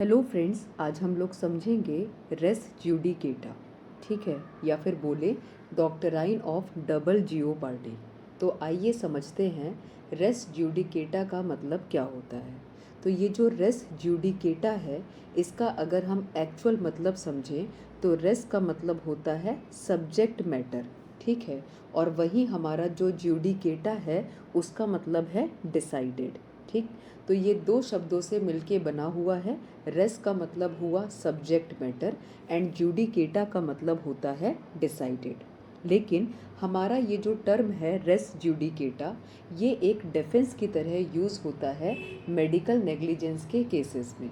Hello friends, आज हम लोग समझेंगे रेस ज्यूडिकेटा। ठीक है, या फिर बोले डॉक्टराइन ऑफ डबल जियोपार्डी। तो आइए समझते हैं रेस ज्यूडिकेटा का मतलब क्या होता है। तो ये जो रेस ज्यूडिकेटा है, इसका अगर हम एक्चुअल मतलब समझें तो रेस का मतलब होता है सब्जेक्ट मैटर। ठीक है, और वहीं हमारा जो ज्यूडिकेटा है उसका मतलब है डिसाइडेड। ठीक, तो ये दो शब्दों से मिलके बना हुआ है। रेस का मतलब हुआ सब्जेक्ट मैटर एंड ज्यूडिकेटा का मतलब होता है डिसाइडेड। लेकिन हमारा ये जो टर्म है रेस ज्यूडिकेटा, ये एक डिफेंस की तरह यूज़ होता है मेडिकल नेग्लिजेंस के केसेस में।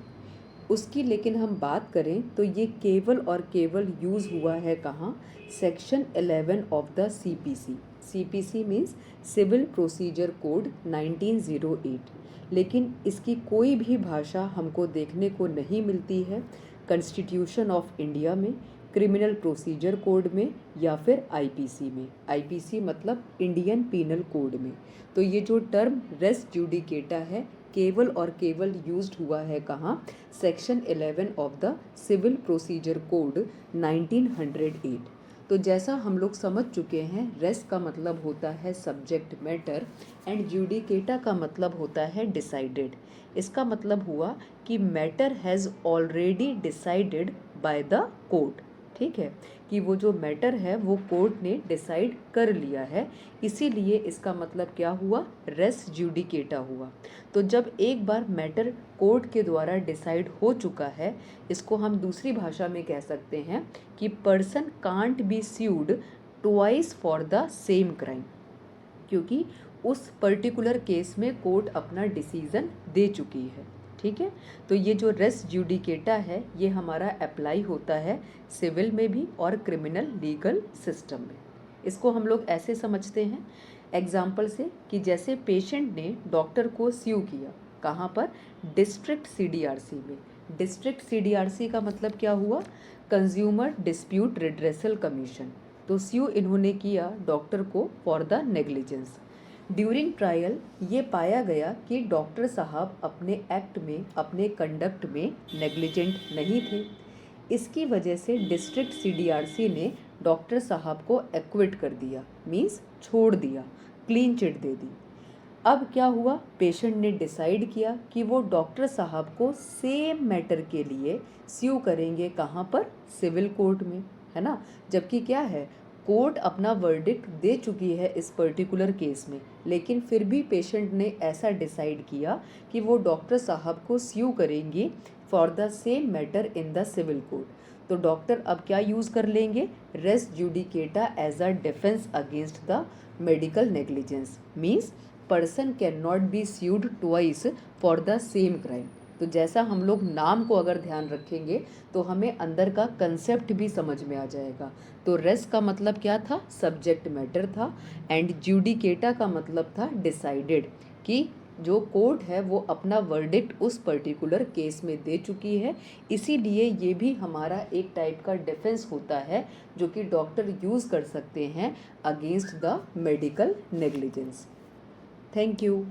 उसकी लेकिन हम बात करें तो ये केवल और केवल यूज़ हुआ है कहाँ? Section 11 of the CPC. CPC means civil procedure code 1908। लेकिन इसकी कोई भी भाषा हमको देखने को नहीं मिलती है कॉन्स्टिट्यूशन ऑफ इंडिया में, क्रिमिनल प्रोसीजर कोड में, या फिर आईपीसी में। आईपीसी मतलब इंडियन पीनल कोड में। तो ये जो टर्म रेस ज्यूडिकेटा है केवल और केवल यूज्ड हुआ है कहाँ? Section 11 of the civil procedure code 1908। तो जैसा हम लोग समझ चुके हैं, रेस का मतलब होता है सब्जेक्ट मैटर एंड ज्यूडिकेटा का मतलब होता है डिसाइडेड। इसका मतलब हुआ कि matter has already decided by the court. ठीक है, कि वो जो मैटर है वो कोर्ट ने डिसाइड कर लिया है, इसीलिए इसका मतलब क्या हुआ? रेस ज्यूडिकेटा हुआ। तो जब एक बार मैटर कोर्ट के द्वारा डिसाइड हो चुका है, इसको हम दूसरी भाषा में कह सकते हैं कि person can't be sued twice for the same crime, क्योंकि उस पर्टिकुलर केस में कोर्ट अपना डिसीज़न दे चुकी है। ठीक है, तो ये जो रेस ज्यूडिकेटा है ये हमारा अप्लाई होता है सिविल में भी और क्रिमिनल लीगल सिस्टम में। इसको हम लोग ऐसे समझते हैं एग्जाम्पल से कि जैसे पेशेंट ने डॉक्टर को स्यू किया, कहाँ पर? डिस्ट्रिक्ट सीडीआरसी में। डिस्ट्रिक्ट सीडीआरसी का मतलब क्या हुआ? Consumer dispute redressal commission. तो स्यू इन्होंने किया डॉक्टर को for the negligence. During trial ये पाया गया कि डॉक्टर साहब अपने एक्ट में, अपने कंडक्ट में नेग्लिजेंट नहीं थे। इसकी वजह से डिस्ट्रिक्ट सीडीआरसी ने डॉक्टर साहब को एक्विट कर दिया, मीन्स छोड़ दिया, क्लीन चिट दे दी। अब क्या हुआ? पेशेंट ने डिसाइड किया कि वो डॉक्टर साहब को सेम मैटर के लिए स्यू करेंगे, कहाँ पर? सिविल कोर्ट में, है ना। जबकि क्या है, कोर्ट अपना वर्डिक्ट दे चुकी है इस पर्टिकुलर केस में, लेकिन फिर भी पेशेंट ने ऐसा डिसाइड किया कि वो डॉक्टर साहब को स्यू करेंगी for the same matter in the civil court. तो डॉक्टर अब क्या यूज़ कर लेंगे? Res judicata as a defence against the medical negligence. Means person cannot be sued twice for the same crime. तो जैसा हम लोग नाम को अगर ध्यान रखेंगे तो हमें अंदर का कंसेप्ट भी समझ में आ जाएगा। तो रेस का मतलब क्या था? सब्जेक्ट मैटर था, एंड ज्यूडिकेटा का मतलब था डिसाइडेड, कि जो कोर्ट है वो अपना वर्डिक्ट उस पर्टिकुलर केस में दे चुकी है। इसीलिए ये भी हमारा एक टाइप का डिफेंस होता है जो कि डॉक्टर यूज़ कर सकते हैं against the medical negligence. Thank you.